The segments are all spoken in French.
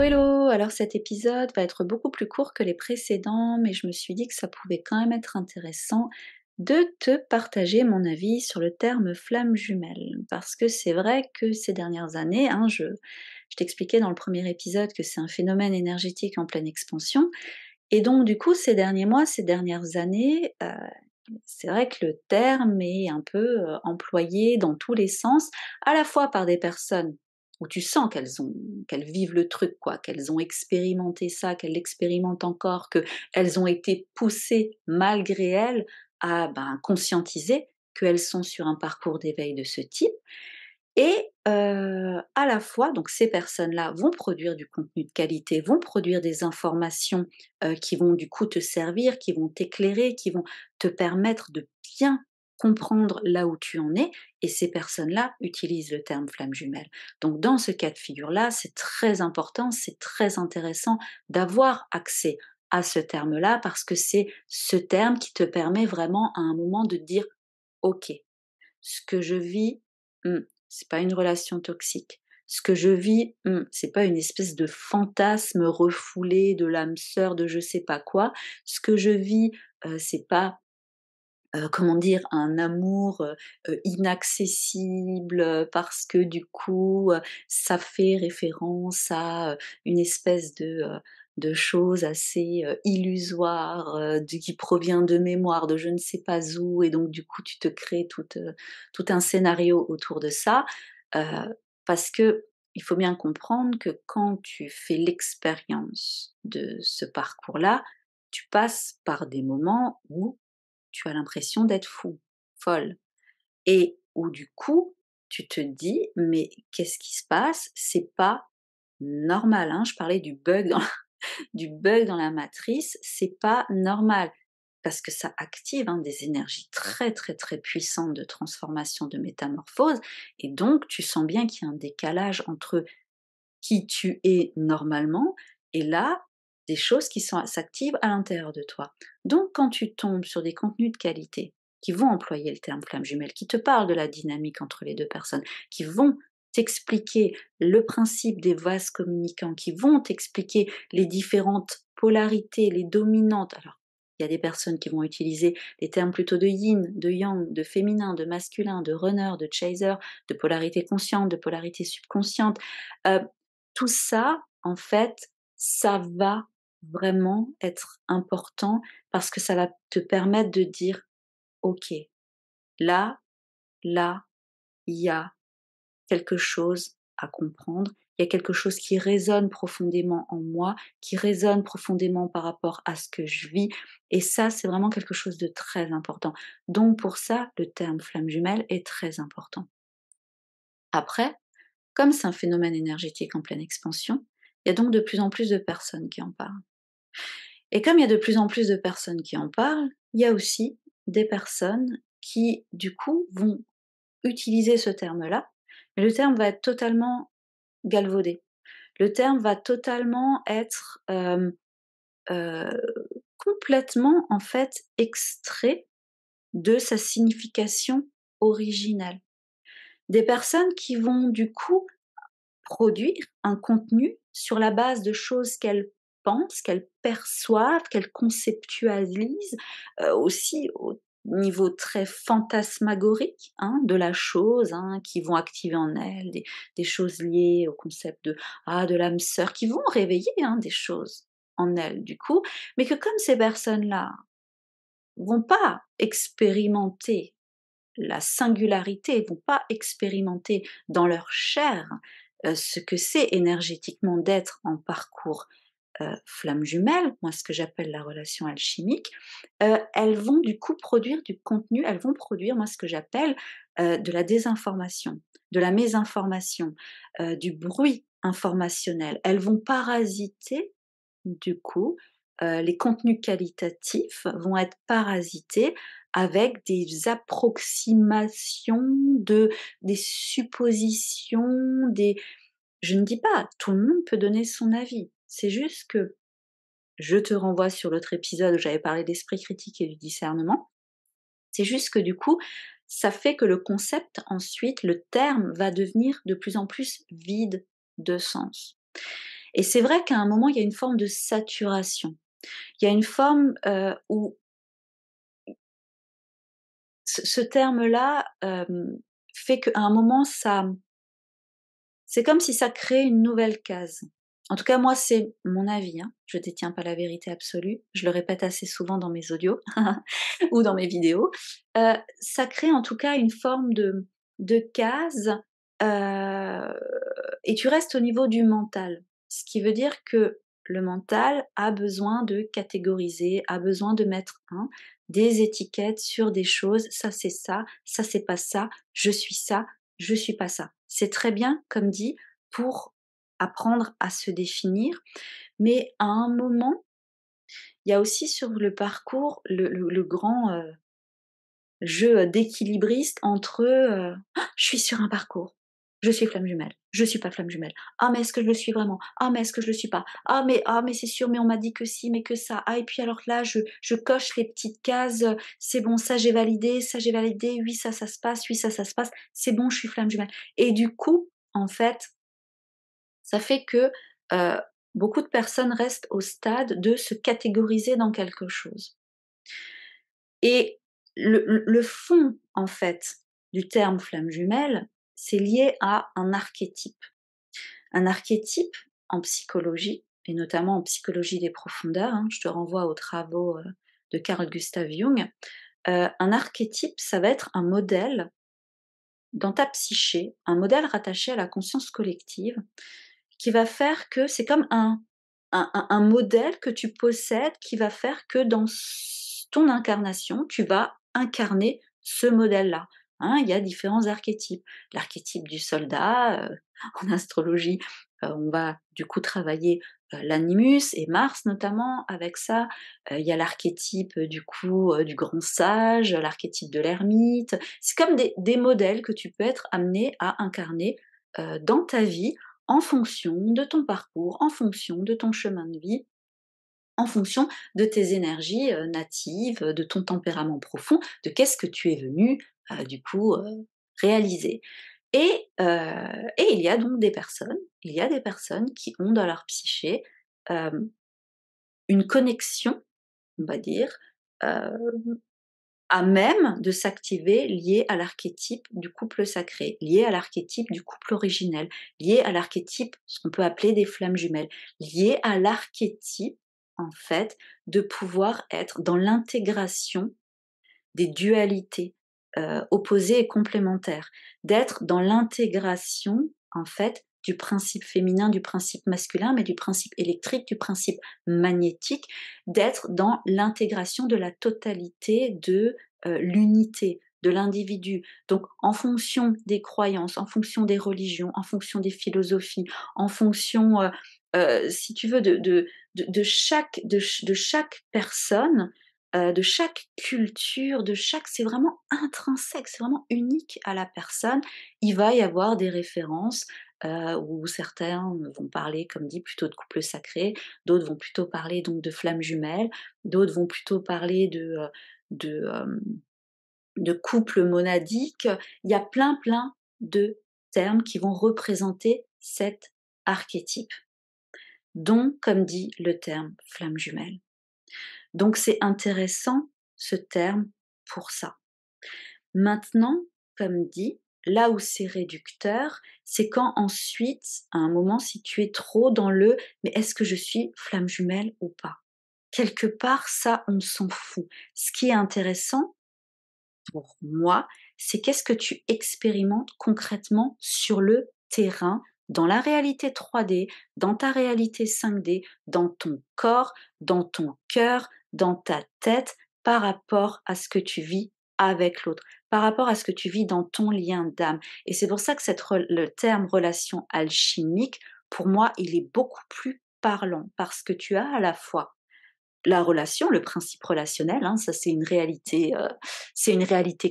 Hello! Alors cet épisode va être beaucoup plus court que les précédents, mais je me suis dit que ça pouvait quand même être intéressant de te partager mon avis sur le terme flamme jumelle. Parce que c'est vrai que ces dernières années, hein, je t'expliquais dans le premier épisode que c'est un phénomène énergétique en pleine expansion, et donc du coup ces derniers mois, ces dernières années, c'est vrai que le terme est un peu employé dans tous les sens, à la fois par des personnes où tu sens qu'elles vivent le truc quoi, qu'elles ont expérimenté ça, qu'elles l'expérimentent encore, qu'elles ont été poussées malgré elles à, ben, conscientiser qu'elles sont sur un parcours d'éveil de ce type et à la fois donc ces personnes-là vont produire du contenu de qualité, vont produire des informations, qui vont du coup te servir, qui vont t'éclairer, qui vont te permettre de bien comprendre là où tu en es et ces personnes-là utilisent le terme flamme jumelle. Donc dans ce cas de figure-là, c'est très important, c'est très intéressant d'avoir accès à ce terme-là parce que c'est ce terme qui te permet vraiment à un moment de te dire: «OK, ce que je vis, c'est pas une relation toxique. Ce que je vis, c'est pas une espèce de fantasme refoulé de l'âme sœur de je sais pas quoi. Ce que je vis, c'est pas, comment dire? Un amour, inaccessible, parce que du coup, ça fait référence à, une espèce de chose assez, illusoire, de qui provient de mémoire, de je ne sais pas où et donc du coup tu te crées tout un scénario autour de ça, heu, parce qu'il faut bien comprendre que quand tu fais l'expérience de ce parcours-là, tu passes par des moments où tu as l'impression d'être fou, folle et où du coup, tu te dis: «Mais qu'est-ce qui se passe? C'est pas normal», hein. Je parlais du bug dans du bug dans la matrice, c'est pas normal. Parce que ça active, hein, des énergies très, très, très puissantes de transformation, de métamorphose et donc tu sens bien qu'il y a un décalage entre qui tu es normalement et là, des choses qui s'activent à l'intérieur de toi. Donc quand tu tombes sur des contenus de qualité qui vont employer le terme flamme jumelle, qui te parlent de la dynamique entre les 2 personnes, qui vont t'expliquer le principe des vases communicants, qui vont t'expliquer les différentes polarités, les dominantes. Alors, il y a des personnes qui vont utiliser des termes plutôt de yin, de yang, de féminin, de masculin, de runner, de chaser, de polarité consciente, de polarité subconsciente. Heu, Tout ça, en fait, ça va vraiment être important parce que ça va te permettre de dire: «OK, là, il y a quelque chose à comprendre, il y a quelque chose qui résonne profondément en moi, qui résonne profondément par rapport à ce que je vis» et ça, c'est vraiment quelque chose de très important. Donc pour ça, le terme flamme jumelle est très important. Après, comme c'est un phénomène énergétique en pleine expansion, il y a donc de plus en plus de personnes qui en parlent. Et comme il y a de plus en plus de personnes qui en parlent, il y a aussi des personnes qui, du coup, vont utiliser ce terme-là, mais le terme va être totalement galvaudé. Le terme va totalement être, heu, complètement, en fait, extrait de sa signification originale. Des personnes qui vont, du coup, produire un contenu sur la base de choses qu'elles pensent, qu'elles perçoivent, qu'elles conceptualisent, aussi au niveau très fantasmagorique, hein, de la chose, hein, qui vont activer en elles des choses liées au concept de l'âme sœur, qui vont réveiller, hein, des choses en elles du coup, mais que comme ces personnes-là vont pas expérimenter la singularité, vont pas expérimenter dans leur chair, ce que c'est énergétiquement d'être en parcours, flamme jumelle, moi ce que j'appelle la relation alchimique, elles vont du coup produire du contenu, elles vont produire moi ce que j'appelle, de la désinformation, de la mésinformation, du bruit informationnel. Elles vont parasiter du coup, les contenus qualitatifs vont être parasités avec des approximations des suppositions, des je ne dis pas, tout le monde peut donner son avis. C'est juste que je te renvoie sur l'autre épisode où j'avais parlé d'esprit critique et du discernement. C'est juste que du coup, ça fait que le concept ensuite, le terme va devenir de plus en plus vide de sens. Et c'est vrai qu'à un moment, il y a une forme de saturation. Il y a une forme, où ce terme-là, fait qu'à un moment, ça c'est comme si ça créait une nouvelle case. En tout cas, moi, c'est mon avis, hein. Je détiens pas la vérité absolue. Je le répète assez souvent dans mes audios ou dans mes vidéos. Ça crée en tout cas une forme de case, heu et tu restes au niveau du mental. Ce qui veut dire que le mental a besoin de catégoriser, a besoin de mettre, hein, des étiquettes sur des choses. Ça c'est pas ça, je suis pas ça. C'est très bien, comme dit, pour apprendre à se définir, mais à un moment, il y a aussi sur le parcours le grand, jeu, d'équilibriste entre, «Ah, je suis sur un parcours, je suis flamme jumelle, je suis pas flamme jumelle. Ah mais est-ce que je le suis vraiment? Ah mais est-ce que je le suis pas? Ah mais c'est sûr, mais on m'a dit que si, mais que ça. Ah et puis alors là je coche les petites cases, c'est bon ça j'ai validé, oui ça se passe, oui ça se passe, c'est bon je suis flamme jumelle». Et du coup, en fait, ça fait que, heu, beaucoup de personnes restent au stade de se catégoriser dans quelque chose. Et le fond, en fait, du terme flamme jumelle, c'est lié à un archétype. Un archétype, en psychologie, et notamment en psychologie des profondeurs, hein, je te renvoie aux travaux, de Carl Gustav Jung. Un archétype, ça va être un modèle dans ta psyché, un modèle rattaché à la conscience collective, qui va faire que c'est comme un modèle que tu possèdes qui va faire que dans ton incarnation, tu vas incarner ce modèle-là. Hein, il y a différents archétypes. L'archétype du soldat, en astrologie, on va du coup travailler l'animus et Mars notamment avec ça. Il y a l'archétype du coup du grand sage, l'archétype de l'ermite. C'est comme des modèles que tu peux être amené à incarner dans ta vie en fonction de ton parcours, en fonction de ton chemin de vie, en fonction de tes énergies, natives, de ton tempérament profond, de qu'est-ce que tu es venu, du coup, réaliser. Et il y a donc il y a des personnes qui ont dans leur psyché, hem, une connexion, on va dire, heu à même de s'activer lié à l'archétype du couple sacré, lié à l'archétype du couple originel, lié à l'archétype, ce qu'on peut appeler des flammes jumelles, lié à l'archétype, en fait, de pouvoir être dans l'intégration des dualités, opposées et complémentaires, d'être dans l'intégration, en fait, du principe féminin, du principe masculin, mais du principe électrique, du principe magnétique, d'être dans l'intégration de la totalité de, l'unité, de l'individu. Donc en fonction des croyances, en fonction des religions, en fonction des philosophies, en fonction, si tu veux de chaque personne, de chaque culture, de chaque c'est vraiment intrinsèque, c'est vraiment unique à la personne. Il va y avoir des références, où certains vont parler, comme dit, plutôt de couple sacré, d'autres vont plutôt parler donc de flammes jumelles, d'autres vont plutôt parler de, de couple monadique. Il y a plein de termes qui vont représenter cet archétype, dont, comme dit, le terme flamme jumelle. Donc c'est intéressant ce terme pour ça. Maintenant, comme dit, là où c'est réducteur, c'est quand ensuite, à un moment, si tu es trop dans le mais est-ce que je suis flamme jumelle ou pas? Quelque part, ça, on s'en fout. Ce qui est intéressant pour moi, c'est qu'est-ce que tu expérimentes concrètement sur le terrain, dans la réalité 3D, dans ta réalité 5D, dans ton corps, dans ton cœur, dans ta tête, par rapport à ce que tu vis avec l'autre, par rapport à ce que tu vis dans ton lien d'âme. Et c'est pour ça que le terme relation alchimique, pour moi, il est beaucoup plus parlant, parce que tu as à la fois la relation, le principe relationnel, hein, ça c'est une réalité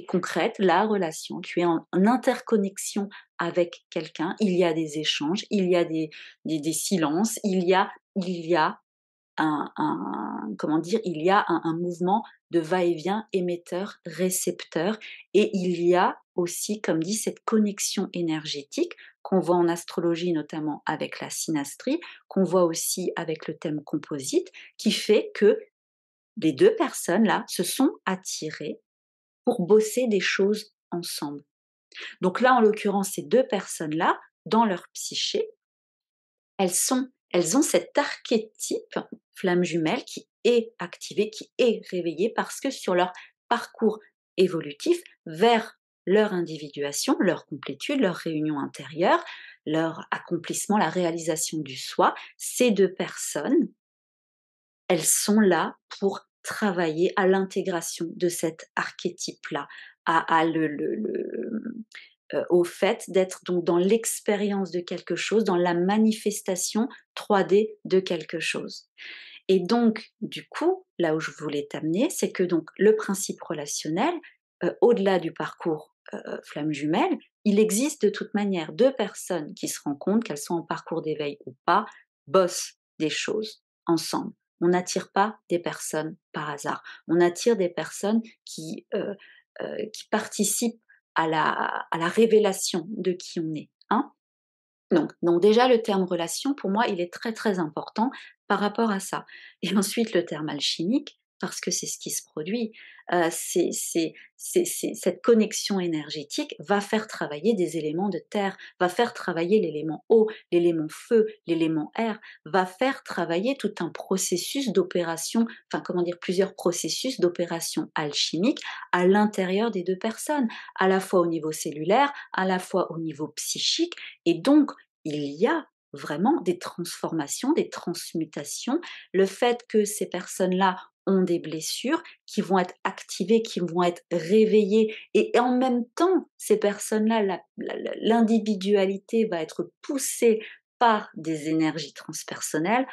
concrète, la relation. Tu es en interconnexion avec quelqu'un, il y a des échanges, il y a des silences, il y a comment dire? Il y a un mouvement de va-et-vient émetteur-récepteur et il y a aussi, comme dit, cette connexion énergétique qu'on voit en astrologie, notamment avec la synastrie, qu'on voit aussi avec le thème composite, qui fait que les 2 personnes-là se sont attirées pour bosser des choses ensemble. Donc là, en l'occurrence, ces 2 personnes-là, dans leur psyché, elles ont cet archétype flamme jumelle qui est activé, qui est réveillé parce que sur leur parcours évolutif vers leur individuation, leur complétude, leur réunion intérieure, leur accomplissement, la réalisation du soi, ces 2 personnes, elles sont là pour travailler à l'intégration de cet archétype-là, à au fait d'être donc dans l'expérience de quelque chose, dans la manifestation 3D de quelque chose. Et donc, du coup, là où je voulais t'amener, c'est que donc le principe relationnel, au-delà du parcours, flamme jumelle, il existe de toute manière 2 personnes qui se rencontrent, qu'elles soient en parcours d'éveil ou pas, bossent des choses ensemble. On n'attire pas des personnes par hasard. On attire des personnes qui participent à la révélation de qui on est, hein. Donc déjà le terme relation pour moi il est très, très important par rapport à ça et ensuite le terme alchimique parce que c'est ce qui se produit, c'est cette connexion énergétique va faire travailler des éléments de terre, va faire travailler l'élément eau, l'élément feu, l'élément air, va faire travailler tout un processus d'opération, enfin comment dire? Plusieurs processus d'opération alchimique à l'intérieur des 2 personnes, à la fois au niveau cellulaire, à la fois au niveau psychique et donc il y a vraiment des transformations, des transmutations. Le fait que ces personnes-là ont des blessures qui vont être activées, qui vont être réveillées et en même temps, ces personnes-là, l'individualité va être poussée par des énergies transpersonnelles.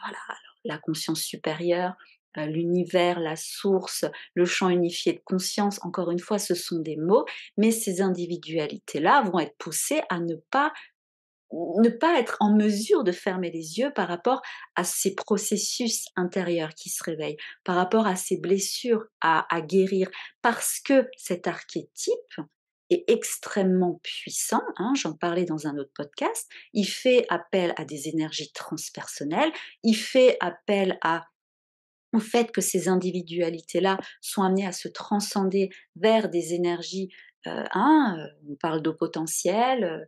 Voilà, alors la conscience supérieure, l'univers, la source, le champ unifié de conscience, encore une fois, ce sont des mots, mais ces individualités-là vont être poussées à ne pas être en mesure de fermer les yeux par rapport à ces processus intérieurs qui se réveillent, par rapport à ces blessures à guérir, parce que cet archétype est extrêmement puissant, hein, j'en parlais dans un autre podcast, il fait appel à des énergies transpersonnelles, il fait appel au fait que ces individualités-là sont amenées à se transcender vers des énergies, on parle d'eau potentiel,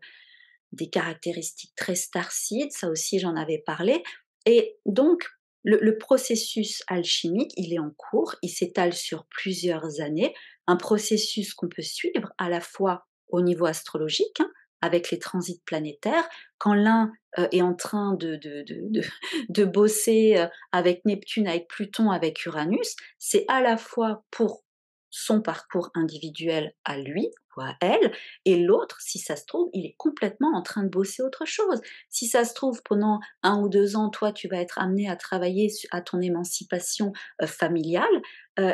des caractéristiques très starseed, ça aussi j'en avais parlé. Et donc, le processus alchimique, il est en cours, il s'étale sur plusieurs années, un processus qu'on peut suivre à la fois au niveau astrologique, hein, avec les transits planétaires, quand l'un est en train de bosser avec Neptune, avec Pluton, avec Uranus, c'est à la fois pour son parcours individuel à lui ou à elle, et l'autre, si ça se trouve, il est complètement en train de bosser autre chose. Si ça se trouve, pendant 1 ou 2 ans, toi, tu vas être amené à travailler à ton émancipation familiale,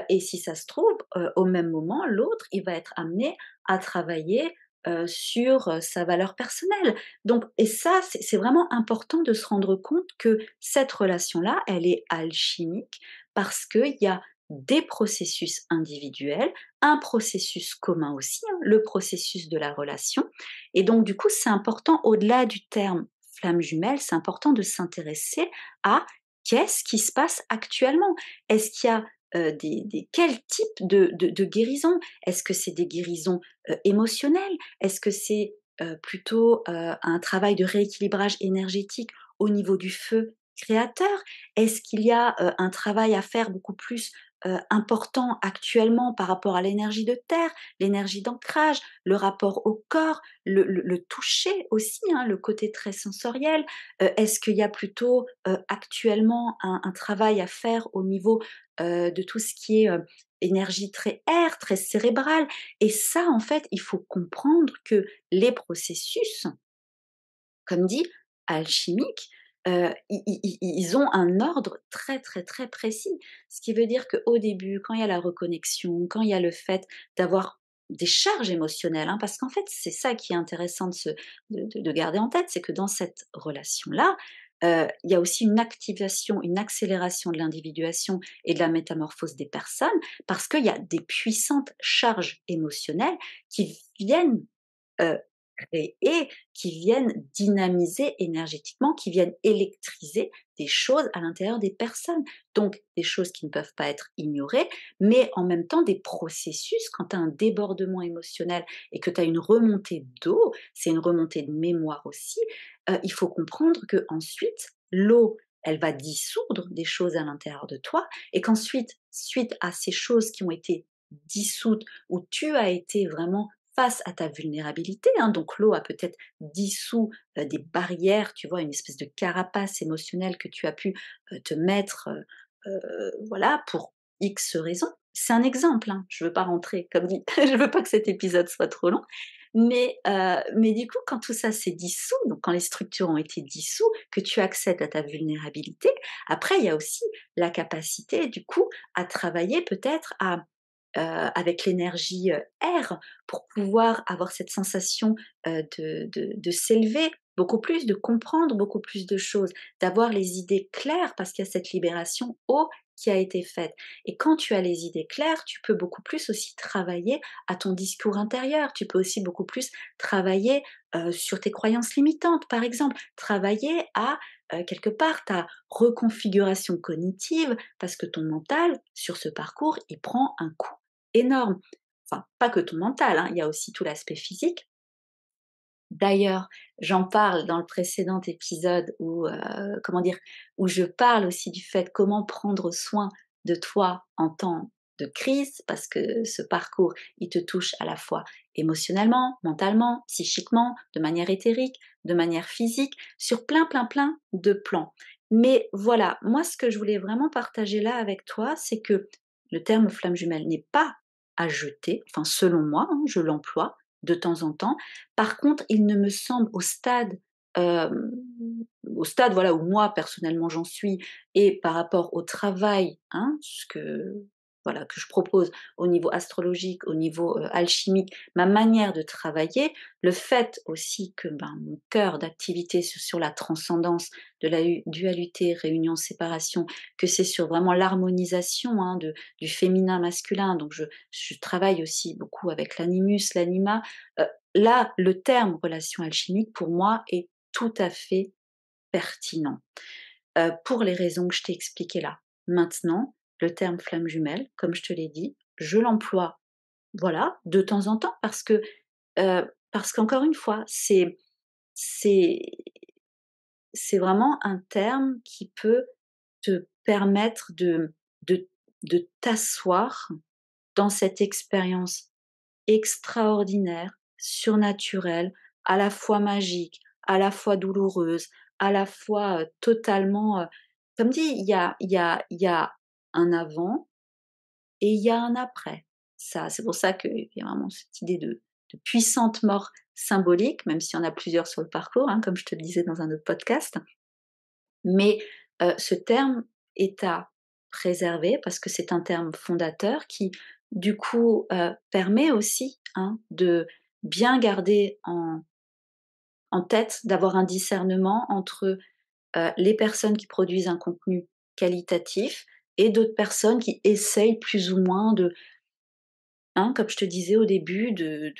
et si ça se trouve, au même moment, l'autre, il va être amené à travailler sur sa valeur personnelle. Donc, et ça, c'est vraiment important de se rendre compte que cette relation-là, elle est alchimique parce qu'il y a des processus individuels, un processus commun aussi, hein, le processus de la relation. Et donc, du coup, c'est important, au-delà du terme flamme jumelle, c'est important de s'intéresser à qu'est-ce qui se passe actuellement. Est-ce qu'il y a quel type de guérison? Est-ce que c'est des guérisons émotionnelles? Est-ce que c'est plutôt un travail de rééquilibrage énergétique au niveau du feu créateur? Est-ce qu'il y a un travail à faire beaucoup plus important actuellement par rapport à l'énergie de terre, l'énergie d'ancrage, le rapport au corps, le toucher aussi, hein, le côté très sensoriel. Est-ce qu'il y a plutôt actuellement un travail à faire au niveau de tout ce qui est énergie très air, très cérébrale? Et ça, en fait, il faut comprendre que les processus, comme dit, alchimiques, ils ont un ordre très, très, très précis. Ce qui veut dire qu'au début, quand il y a la reconnexion, quand il y a le fait d'avoir des charges émotionnelles, hein, parce qu'en fait, c'est ça qui est intéressant de garder en tête, c'est que dans cette relation-là, Il y a aussi une activation, une accélération de l'individuation et de la métamorphose des personnes, parce qu'il y a des puissantes charges émotionnelles qui viennent heu, créer, qui viennent dynamiser énergétiquement, qui viennent électriser des choses à l'intérieur des personnes. Donc des choses qui ne peuvent pas être ignorées, mais en même temps des processus. Quand tu as un débordement émotionnel et que tu as une remontée d'eau, c'est une remontée de mémoire aussi, il faut comprendre qu'ensuite l'eau, elle va dissoudre des choses à l'intérieur de toi et qu'ensuite, suite à ces choses qui ont été dissoutes, où tu as été vraiment face à ta vulnérabilité, hein, donc l'eau a peut-être dissous, des barrières, tu vois? Une espèce de carapace émotionnelle que tu as pu, te mettre, voilà, pour X raisons. C'est un exemple, hein, je veux pas rentrer comme dit je veux pas que cet épisode soit trop long, mais du coup, quand tout ça s'est dissous, donc quand les structures ont été dissous, que tu accèdes à ta vulnérabilité, après il y a aussi la capacité, du coup, à travailler peut-être avec l'énergie, air pour pouvoir avoir cette sensation, de s'élever beaucoup plus, de comprendre beaucoup plus de choses, d'avoir les idées claires parce qu'il y a cette libération eau qui a été faite et quand tu as les idées claires, tu peux beaucoup plus aussi travailler à ton discours intérieur. Tu peux aussi beaucoup plus travailler, sur tes croyances limitantes, par exemple. Travailler à, quelque part, ta reconfiguration cognitive parce que ton mental, sur ce parcours, il prend un coup énorme. Enfin, pas que ton mental, hein, il y a aussi tout l'aspect physique. D'ailleurs, j'en parle dans le précédent épisode où, comment dire? Où je parle aussi du fait comment prendre soin de toi en temps de crise, parce que ce parcours, il te touche à la fois émotionnellement, mentalement, psychiquement, de manière éthérique, de manière physique, sur plein, plein, plein de plans. Mais voilà, moi ce que je voulais vraiment partager là avec toi, c'est que le terme flamme jumelle n'est pas à jeter, enfin selon moi, hein, je l'emploie de temps en temps. Par contre, il ne me semble hem, au stade, voilà, où moi personnellement j'en suis et par rapport au travail, hein, ce que voilà, que je propose au niveau astrologique, au niveau, alchimique, ma manière de travailler, le fait aussi que, ben, mon cœur d'activité sur la transcendance de la u dualité, réunion, séparation, que c'est sur vraiment l'harmonisation, hein, de du féminin masculin, donc je travaille aussi beaucoup avec l'animus, l'anima, là, le terme relation alchimique, pour moi, est tout à fait pertinent, pour les raisons que je t'ai expliquées là. Maintenant, le terme flamme jumelle, comme je te l'ai dit, je l'emploie, voilà, de temps en temps parce qu'encore une fois, c'est c'est vraiment un terme qui peut te permettre de de t'asseoir dans cette expérience extraordinaire, surnaturelle, à la fois magique, à la fois douloureuse, à la fois, totalement, comme dit, il y a un avant et il y a un après. Ça, c'est pour ça qu'il y a vraiment cette idée de puissante mort symbolique, même s'il y en a plusieurs sur le parcours, hein, comme je te le disais dans un autre podcast. Mais, ce terme est à préserver parce que c'est un terme fondateur qui, du coup, permet aussi, hein, de bien garder en tête, d'avoir un discernement entre, les personnes qui produisent un contenu qualitatif et d'autres personnes qui essayent plus ou moins de, hein, comme je te disais au début, de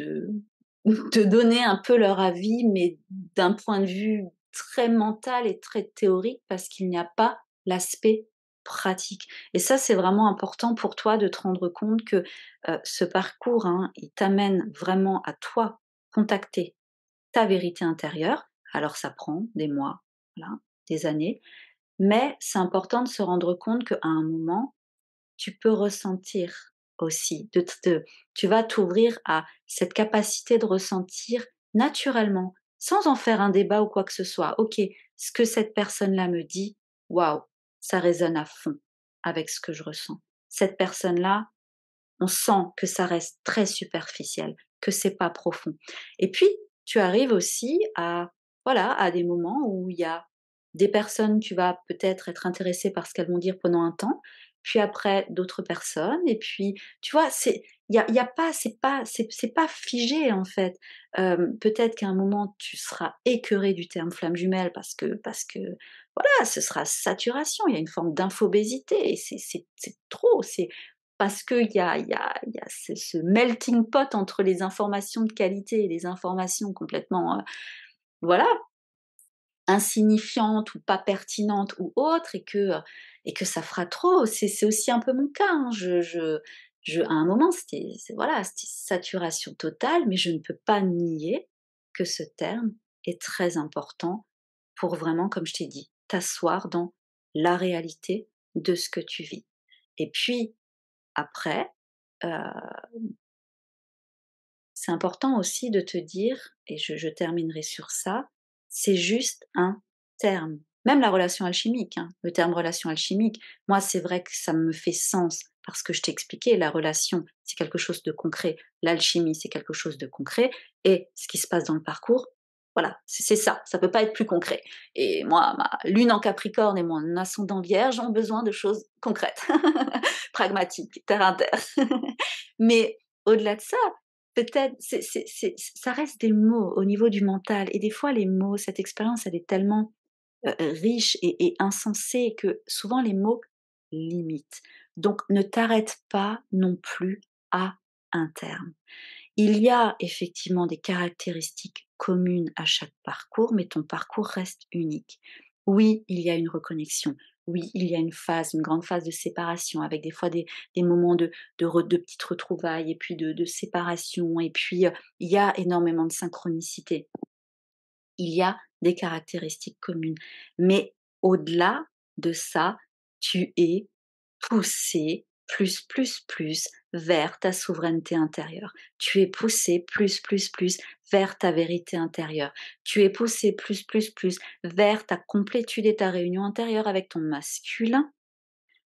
de donner un peu leur avis, mais d'un point de vue très mental et très théorique parce qu'il n'y a pas l'aspect pratique et ça, c'est vraiment important pour toi de te rendre compte que, ce parcours, hein, il t'amène vraiment à toi contacter ta vérité intérieure. Alors ça prend des mois, voilà, des années, mais c'est important de se rendre compte qu'à un moment, tu peux ressentir aussi, tu vas t'ouvrir à cette capacité de ressentir naturellement, sans en faire un débat ou quoi que ce soit. OK, ce que cette personne-là me dit, waouh, ça résonne à fond avec ce que je ressens. Cette personne-là, on sent que ça reste très superficiel, que c'est pas profond. Et puis, tu arrives aussi à, voilà, à des moments où il y a des personnes, tu vas peut-être être intéressé par ce qu'elles vont dire pendant un temps, puis après d'autres personnes, et puis, tu vois, il y a pas, c'est pas figé en fait. Peut-être qu'à un moment tu seras écœuré du terme flamme jumelle parce que voilà, ce sera saturation. Il y a une forme d'infobésité et c'est trop. C'est parce qu'il y a ce melting pot entre les informations de qualité et les informations complètement, voilà, insignifiantes ou pas pertinentes ou autres et que ça fera trop. C'est aussi un peu mon cas, hein. À un moment, c'était saturation totale, mais je ne peux pas nier que ce terme est très important pour vraiment, comme je t'ai dit, t'asseoir dans la réalité de ce que tu vis. Et puis après, heu c'est important aussi de te dire, et je terminerai sur ça, c'est juste un terme. Même la relation alchimique, hein, le terme relation alchimique, moi c'est vrai que ça me fait sens parce que je t'ai expliqué, la relation c'est quelque chose de concret, l'alchimie c'est quelque chose de concret, et ce qui se passe dans le parcours, voilà, c'est ça, ça peut pas être plus concret. Et moi, ma lune en Capricorne et mon ascendant Vierge ont besoin de choses concrètes, pragmatiques, terre à terre. Mais au-delà de ça, peut-être, ça reste des mots au niveau du mental, et des fois les mots, cette expérience, elle est tellement, riche et insensée que souvent les mots limitent. Donc ne t'arrête pas non plus à un terme. Il y a effectivement des caractéristiques communes à chaque parcours, mais ton parcours reste unique. Oui, il y a une reconnexion. Oui, il y a une phase, une grande phase de séparation avec des fois des moments de petites retrouvailles et puis de séparation. Et puis, il y a énormément de synchronicité. Il y a des caractéristiques communes. Mais au-delà de ça, tu es poussé plus vers ta souveraineté intérieure. Tu es poussé plus vers ta vérité intérieure. Tu es poussé plus vers ta complétude et ta réunion intérieure avec ton masculin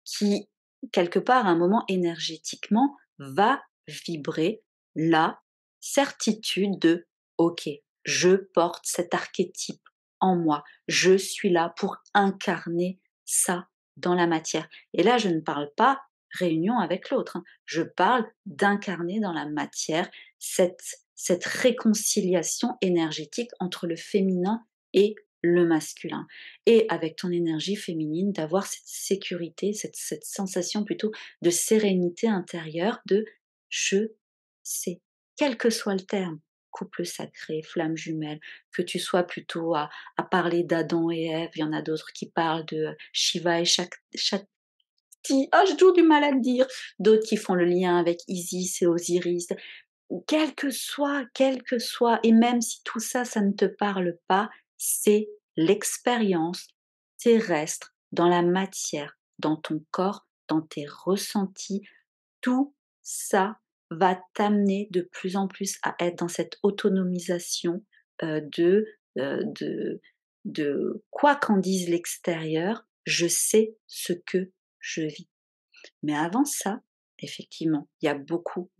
qui, quelque part, à un moment énergétiquement, va vibrer la certitude de OK, je porte cet archétype en moi, je suis là pour incarner ça dans la matière. Et là, je ne parle pas réunion avec l'autre, hein. Je parle d'incarner dans la matière cette réconciliation énergétique entre le féminin et le masculin, et avec ton énergie féminine, d'avoir cette sécurité, cette sensation plutôt de sérénité intérieure, de je sais, quel que soit le terme, couple sacré, flamme jumelle, que tu sois plutôt à parler d'Adam et Ève, il y en a d'autres qui parlent de Shiva et Shakti, ah j'ai toujours du mal à le dire, d'autres qui font le lien avec Isis et Osiris, quel que soit, et même si tout ça, ça ne te parle pas, c'est l'expérience terrestre dans la matière, dans ton corps, dans tes ressentis. Tout ça va t'amener de plus en plus à être dans cette autonomisation, de, de quoi qu'en dise l'extérieur, je sais ce que je vis. Mais avant ça, effectivement, il y a beaucoup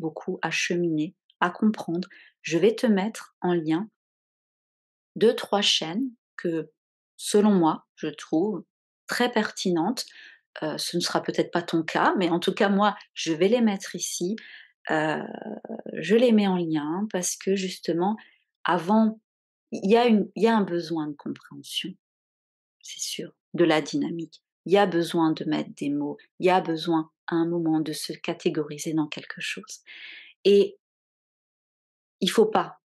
à cheminer, à comprendre. Je vais te mettre en lien 2, 3 chaînes que, selon moi, je trouve très pertinentes. Ce ne sera peut-être pas ton cas, mais en tout cas, moi, je vais les mettre ici. Heu, je les mets en lien parce que justement, avant, il y a un besoin de compréhension. C'est sûr, de la dynamique. Il y a besoin de mettre des mots, il y a besoin à un moment de se catégoriser dans quelque chose, et il faut pas,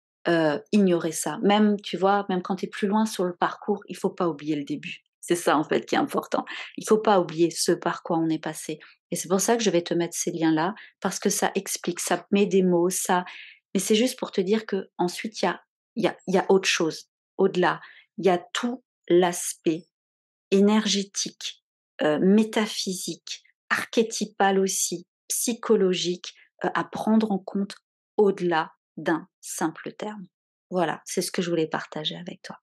ignorer ça. Même, tu vois, même quand tu es plus loin sur le parcours, il faut pas oublier le début. C'est ça, en fait, qui est important. Il faut pas oublier ce par quoi on est passé, et c'est pour ça que je vais te mettre ces liens-là, parce que ça explique, ça met des mots, ça, mais c'est juste pour te dire qu'ensuite il y a autre chose, au-delà. Il y a tout l'aspect énergétique, métaphysique, archétypal aussi, psychologique, à prendre en compte au-delà d'un simple terme. Voilà, c'est ce que je voulais partager avec toi.